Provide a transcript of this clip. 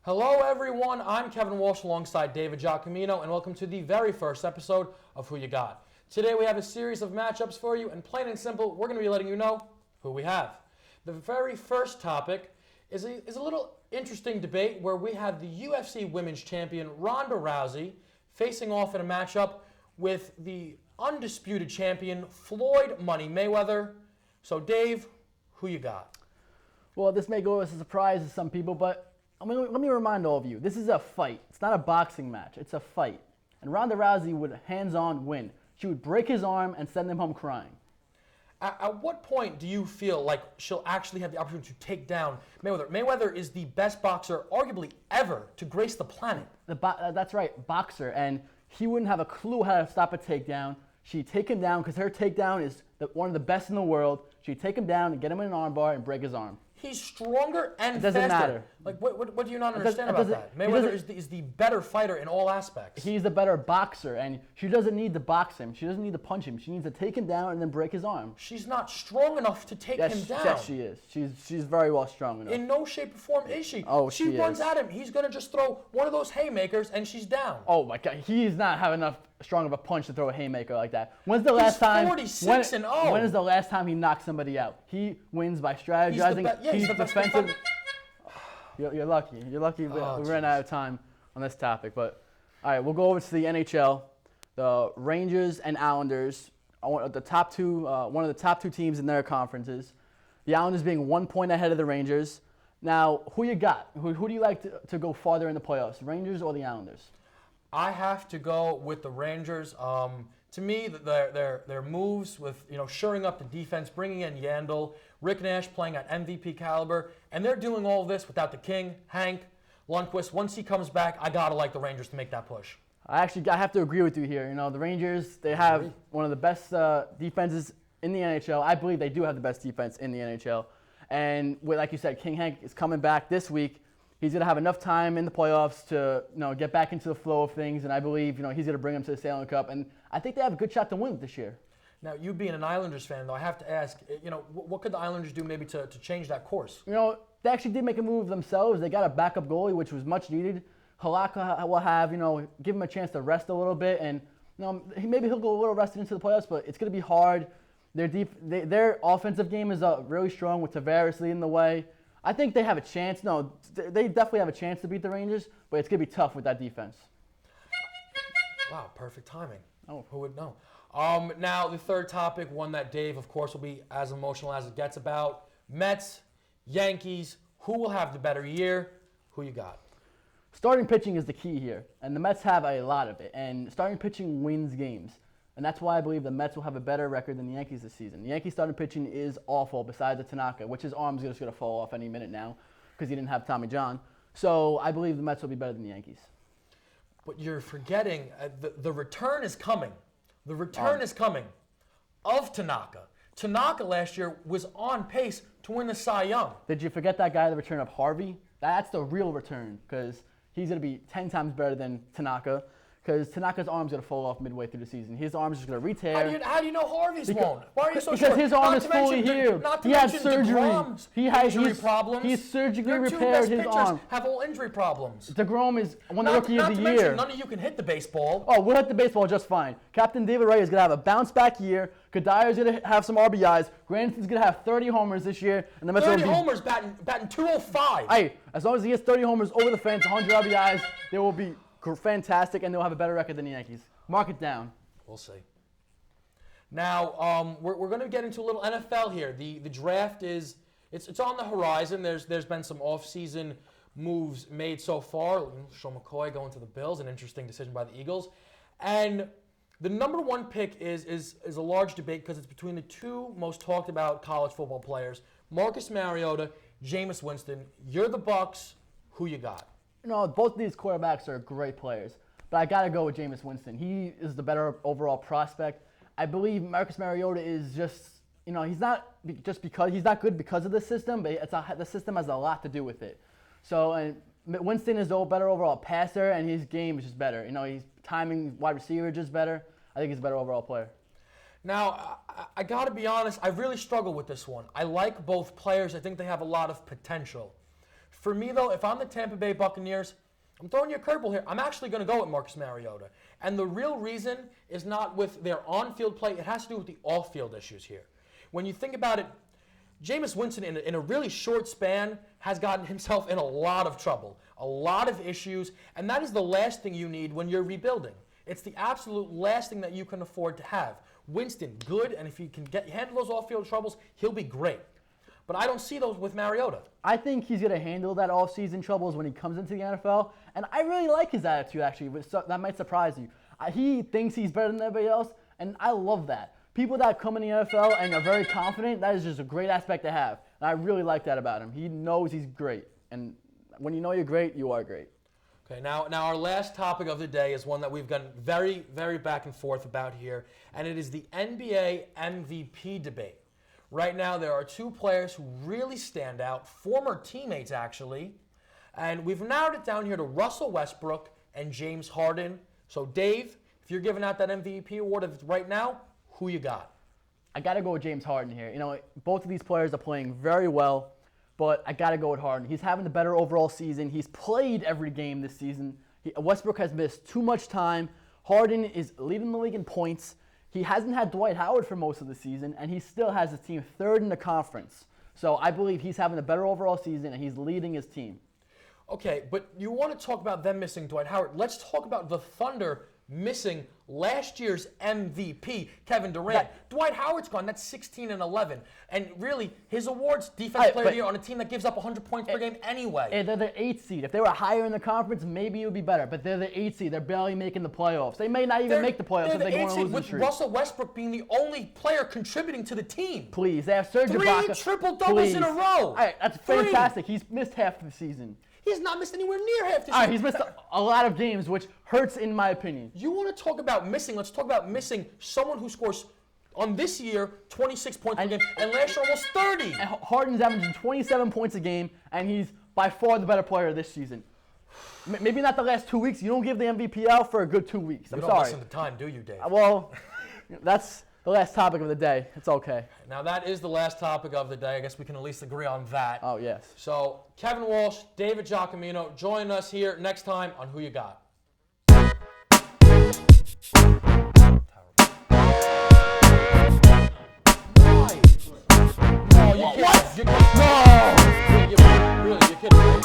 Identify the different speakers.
Speaker 1: Hello everyone, I'm Kevin Walsh alongside David Giacomino, and welcome to the very first episode of Who You Got. Today we have a series of matchups for you, and plain and simple, we're going to be letting you know who we have. The very first topic is a little interesting debate where we have the UFC Women's Champion Ronda Rousey facing off in a matchup with the undisputed champion Floyd Money Mayweather. So Dave, who you got?
Speaker 2: Well, this may go as a surprise to some people, but let me remind all of you, this is a fight. It's not a boxing match. It's a fight. And Ronda Rousey would hands-on win. She would break his arm and send him home crying.
Speaker 1: At what point do you feel like she'll actually have the opportunity to take down Mayweather? Mayweather is the best boxer, arguably ever, to grace the planet.
Speaker 2: That's right, boxer. And he wouldn't have a clue how to stop a takedown. She'd take him down because her takedown is one of the best in the world. She'd take him down and get him in an armbar and break his arm.
Speaker 1: He's stronger and
Speaker 2: it doesn't
Speaker 1: faster.
Speaker 2: Matter.
Speaker 1: Like, what do you not understand about that? Mayweather is the better fighter in all aspects.
Speaker 2: He's the better boxer, and she doesn't need to box him. She doesn't need to punch him. She needs to take him down and then break his arm.
Speaker 1: She's not strong enough to take him down.
Speaker 2: Yes, she is. She's very well strong enough.
Speaker 1: In no shape or form is she.
Speaker 2: Oh,
Speaker 1: she runs at him. He's going to just throw one of those haymakers, and she's down.
Speaker 2: Oh, my God. He's not have enough strong of a punch to throw a haymaker like that. When's the last time?
Speaker 1: 46-0.
Speaker 2: When is the last time he knocked somebody out? He wins by strategizing.
Speaker 1: He's the
Speaker 2: defensive. You're lucky. You're lucky we ran out of time on this topic. But all right, we'll go over to the NHL. The Rangers and Islanders are the top two. One of the top two teams in their conferences. The Islanders being 1 point ahead of the Rangers. Now, who you got? Who do you like to go farther in the playoffs, Rangers or the Islanders?
Speaker 1: I have to go with the Rangers. To me, their moves with shoring up the defense, bringing in Yandel, Rick Nash playing at MVP caliber, and they're doing all this without the King, Hank, Lundqvist. Once he comes back, I gotta like the Rangers to make that push. I
Speaker 2: have to agree with you here. The Rangers, they have one of the best defenses in the NHL. I believe they do have the best defense in the NHL. And like you said, King Hank is coming back this week. He's going to have enough time in the playoffs to get back into the flow of things, and I believe he's going to bring them to the Stanley Cup, and I think they have a good shot to win this year.
Speaker 1: Now, you being an Islanders fan, though, I have to ask, what could the Islanders do maybe to change that course?
Speaker 2: They actually did make a move themselves. They got a backup goalie, which was much needed. Halak will have, give him a chance to rest a little bit, and maybe he'll go a little rested into the playoffs, but it's going to be hard. Their offensive game is really strong with Tavares leading the way. I think they have a chance. No, they definitely have a chance to beat the Rangers, but it's going to be tough with that defense.
Speaker 1: Wow, perfect timing.
Speaker 2: Oh,
Speaker 1: who would know? Now, the third topic, one that Dave, of course, will be as emotional as it gets about. Mets, Yankees, who will have the better year? Who you got?
Speaker 2: Starting pitching is the key here, and the Mets have a lot of it, and starting pitching wins games. And that's why I believe the Mets will have a better record than the Yankees this season. The Yankees starting pitching is awful besides the Tanaka, which his arm's just going to fall off any minute now because he didn't have Tommy John. So I believe the Mets will be better than the Yankees.
Speaker 1: But you're forgetting the return is coming. The return is coming of Tanaka. Tanaka last year was on pace to win the Cy Young.
Speaker 2: Did you forget that guy, the return of Harvey? That's the real return because he's going to be 10 times better than Tanaka. Because Tanaka's arm's going to fall off midway through the season. His arm's just going to re-tear.
Speaker 1: How do you know Harvey's won't? Why are you so
Speaker 2: sure? Because his arm is fully healed. He had surgery.
Speaker 1: He has injury problems.
Speaker 2: He's surgically repaired his arm.
Speaker 1: Have all injury problems.
Speaker 2: DeGrom won the Rookie of the Year.
Speaker 1: None of you can hit the baseball.
Speaker 2: Oh, we'll hit the baseball just fine. Captain David Wright is going to have a bounce-back year. Kadyr's going to have some RBIs. Grandson's going to have 30 homers this year. And the Mets
Speaker 1: 30 homers, batting 205.
Speaker 2: Hey, as long as he gets 30 homers over the fence, 100 RBIs, they will be fantastic, and they'll have a better record than the Yankees. Mark it down.
Speaker 1: We'll see. Now, we're going to get into a little NFL here. The draft it's on the horizon. There's been some off-season moves made so far. Sean McCoy going to the Bills, an interesting decision by the Eagles. And the number one pick is a large debate because it's between the two most talked about college football players, Marcus Mariota, Jameis Winston. You're the Bucks. Who you got?
Speaker 2: Both of these quarterbacks are great players, but I got to go with Jameis Winston. He is the better overall prospect. I believe Marcus Mariota is just, he's not just because he's not good because of the system, but the system has a lot to do with it. So Winston is the better overall passer, and his game is just better. He's timing wide receiver just better. I think he's a better overall player.
Speaker 1: Now, I got to be honest, I really struggle with this one. I like both players. I think they have a lot of potential. For me, though, if I'm the Tampa Bay Buccaneers, I'm throwing you a curveball here. I'm actually going to go with Marcus Mariota. And the real reason is not with their on-field play. It has to do with the off-field issues here. When you think about it, Jameis Winston, in a really short span, has gotten himself in a lot of trouble, a lot of issues, and that is the last thing you need when you're rebuilding. It's the absolute last thing that you can afford to have. Winston, good, and if he can handle those off-field troubles, he'll be great. But I don't see those with Mariota.
Speaker 2: I think he's going to handle that off-season troubles when he comes into the NFL, and I really like his attitude, actually. That might surprise you. He thinks he's better than everybody else, and I love that. People that come in the NFL and are very confident, that is just a great aspect to have. And I really like that about him. He knows he's great. And when you know you're great, you are great.
Speaker 1: Okay, now our last topic of the day is one that we've gotten very, very back and forth about here, and it is the NBA MVP debate. Right now, there are two players who really stand out, former teammates actually, and we've narrowed it down here to Russell Westbrook and James Harden. So, Dave, if you're giving out that MVP award right now, who you got?
Speaker 2: I got to go with James Harden here. You know, both of these players are playing very well, but I got to go with Harden. He's having the better overall season. He's played every game this season. Westbrook has missed too much time. Harden is leading the league in points. He hasn't had Dwight Howard for most of the season, and he still has his team third in the conference. So I believe he's having a better overall season, and he's leading his team.
Speaker 1: Okay, but you want to talk about them missing Dwight Howard. Let's talk about the Thunder missing last year's MVP, Kevin Durant. Dwight Howard's gone. That's 16 and 11. And really, his awards, Defensive Player of the Year on a team that gives up 100 points per game anyway.
Speaker 2: And they're the 8th seed. If they were higher in the conference, maybe it would be better. But they're the 8th seed. They're barely making the playoffs. They may not even make the playoffs if they go on a losing
Speaker 1: with
Speaker 2: streak.
Speaker 1: Russell Westbrook being the only player contributing to the team.
Speaker 2: Please, they have Serge Ibaka.
Speaker 1: 3 triple-doubles in a row.
Speaker 2: All right, that's fantastic. He's missed half of the season.
Speaker 1: He's not missed anywhere near half the season.
Speaker 2: All right, he's missed a lot of games, which hurts in my opinion.
Speaker 1: You want to talk about missing? Let's talk about missing someone who scores on this year 26 points per game, and last year almost 30.
Speaker 2: And Harden's averaging 27 points a game, and he's by far the better player this season. Maybe not the last 2 weeks. You don't give the MVP out for a good 2 weeks. I'm sorry.
Speaker 1: You don't listen to time, do you, Dave?
Speaker 2: Well, that's the last topic of the day. It's okay.
Speaker 1: Now, that is the last topic of the day. I guess we can at least agree on that.
Speaker 2: Oh, yes.
Speaker 1: So, Kevin Walsh, David Giacomino, join us here next time on Who You Got. No, you can't.
Speaker 2: What?
Speaker 1: No! Really, you're kidding, right?